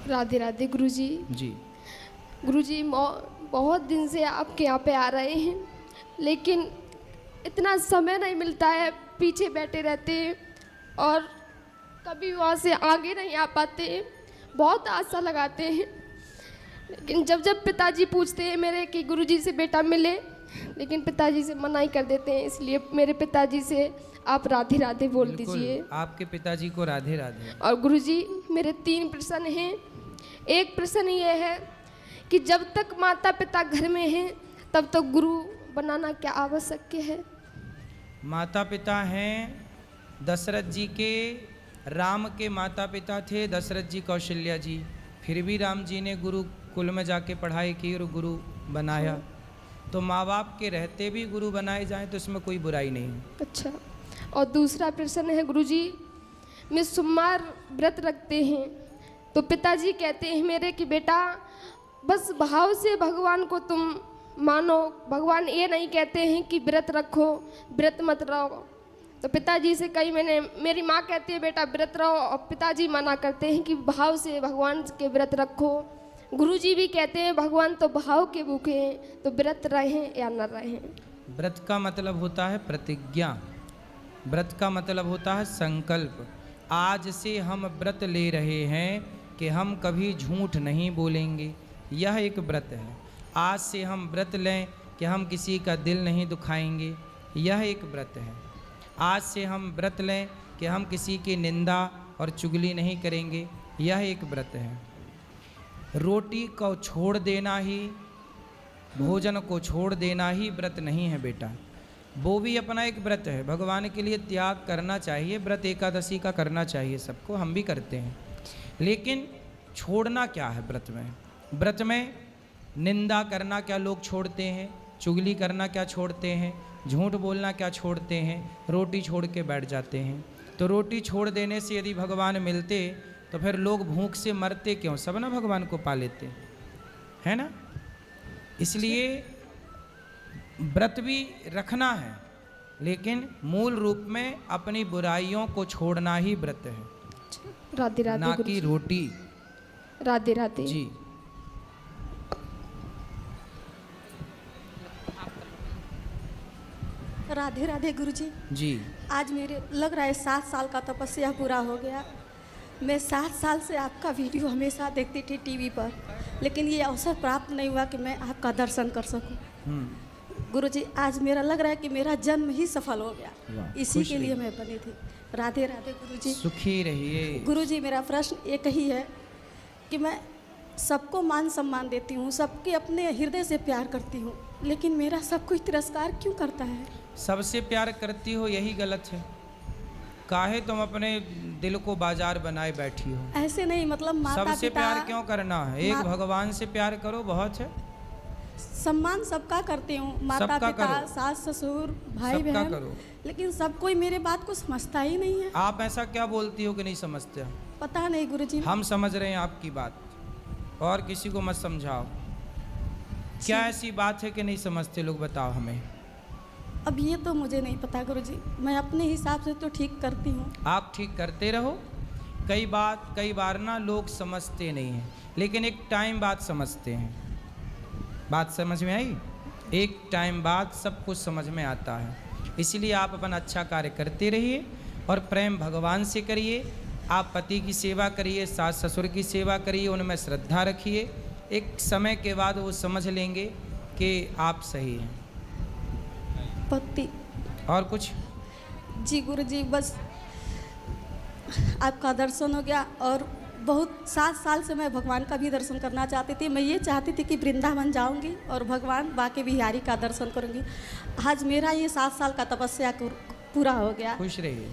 राधे राधे गुरुजी। जी। गुरुजी बहुत दिन से आपके यहाँ पे आ रहे हैं, लेकिन इतना समय नहीं मिलता है, पीछे बैठे रहते हैं और कभी वहाँ से आगे नहीं आ पाते। बहुत आशा लगाते हैं, लेकिन जब जब पिताजी पूछते हैं मेरे कि गुरुजी से बेटा मिले, लेकिन पिताजी से मना ही कर देते हैं। इसलिए मेरे पिताजी से आप राधे राधे बोल दीजिए। आपके पिताजी को राधे राधे। और गुरुजी मेरे 3 प्रश्न हैं। एक प्रश्न ये है कि जब तक माता पिता घर में हैं तब तक गुरु बनाना क्या आवश्यक है? माता पिता हैं दशरथ जी के, राम के माता पिता थे दशरथ जी, कौशल्या जी। फिर भी राम जी ने गुरु कुल में जाके पढ़ाई की और गुरु बनाया। तो माँ बाप के रहते भी गुरु बनाए जाएं तो इसमें कोई बुराई नहीं है। अच्छा। और दूसरा प्रश्न है गुरुजी, मैं सोमवार व्रत रखते हैं तो पिताजी कहते हैं मेरे कि बेटा बस भाव से भगवान को तुम मानो, भगवान ये नहीं कहते हैं कि व्रत रखो, व्रत मत रहो। तो पिताजी से कई मैंने, मेरी माँ कहती है बेटा व्रत रहो, और पिताजी मना करते हैं कि भाव से भगवान के व्रत रखो। गुरुजी भी कहते हैं भगवान तो भाव के भूखे हैं, तो व्रत रहें या न रहें। व्रत का मतलब होता है प्रतिज्ञा, व्रत का मतलब होता है संकल्प। आज से हम व्रत ले रहे हैं कि हम कभी झूठ नहीं बोलेंगे, यह एक व्रत है। आज से हम व्रत लें कि हम किसी का दिल नहीं दुखाएंगे, यह एक व्रत है। आज से हम व्रत लें कि हम किसी की निंदा और चुगली नहीं करेंगे, यह एक व्रत है। रोटी को छोड़ देना ही, भोजन को छोड़ देना ही व्रत नहीं है बेटा, वो भी अपना एक व्रत है। भगवान के लिए त्याग करना चाहिए, व्रत एकादशी का करना चाहिए सबको, हम भी करते हैं। लेकिन छोड़ना क्या है व्रत में? व्रत में निंदा करना क्या लोग छोड़ते हैं, चुगली करना क्या छोड़ते हैं, झूठ बोलना क्या छोड़ते हैं, रोटी छोड़ के बैठ जाते हैं। तो रोटी छोड़ देने से यदि भगवान मिलते तो फिर लोग भूख से मरते क्यों? सब ना भगवान को पा लेते, है ना। इसलिए व्रत भी रखना है, लेकिन मूल रूप में अपनी बुराइयों को छोड़ना ही व्रत है, राधे राधे, ना कि रोटी। राधे राधे जी। राधे राधे गुरुजी। जी। आज मेरे लग रहा है 7 साल का तपस्या पूरा हो गया। मैं 7 साल से आपका वीडियो हमेशा देखती थी टीवी पर, लेकिन ये अवसर प्राप्त नहीं हुआ कि मैं आपका दर्शन कर सकूं। गुरुजी आज मेरा लग रहा है कि मेरा जन्म ही सफल हो गया, इसी के लिए मैं बनी थी। राधे राधे गुरुजी, सुखी रहिए। गुरुजी मेरा प्रश्न एक ही है कि मैं सबको मान सम्मान देती हूँ, सबके अपने हृदय से प्यार करती हूँ, लेकिन मेरा सब कोई तिरस्कार क्यों करता है? सबसे प्यार करती हो यही गलत है। काहे तुम अपने दिल को बाजार बनाए बैठी हो? ऐसे नहीं, मतलब माता सबसे पिता, प्यार क्यों करना है? एक भगवान से प्यार करो, बहुत है। सम्मान सबका करती हूँ, माता पिता, सास ससुर, भाई बहन करो, लेकिन सब कोई मेरे बात को समझता ही नहीं है। आप ऐसा क्या बोलती हो कि नहीं समझते हो? पता नहीं गुरुजी। हम समझ रहे हैं आपकी बात, और किसी को मत समझाओ। क्या ऐसी बात है कि नहीं समझते लोग, बताओ हमें। अब ये तो मुझे नहीं पता गुरुजी, मैं अपने हिसाब से तो ठीक करती हूँ। आप ठीक करते रहो। कई बार ना लोग समझते नहीं हैं, लेकिन एक टाइम बाद समझते हैं। बात समझ में आई? एक टाइम बाद सब कुछ समझ में आता है। इसलिए आप अपना अच्छा कार्य करते रहिए और प्रेम भगवान से करिए। आप पति की सेवा करिए, सास ससुर की सेवा करिए, उनमें श्रद्धा रखिए। एक समय के बाद वो समझ लेंगे कि आप सही हैं। पति और कुछ? जी गुरुजी, बस आपका दर्शन हो गया, और बहुत 7 साल से मैं भगवान का भी दर्शन करना चाहती थी। मैं ये चाहती थी कि वृंदावन जाऊंगी और भगवान बाके बिहारी का दर्शन करूंगी। आज मेरा ये 7 साल का तपस्या पूरा हो गया। खुश रहिए।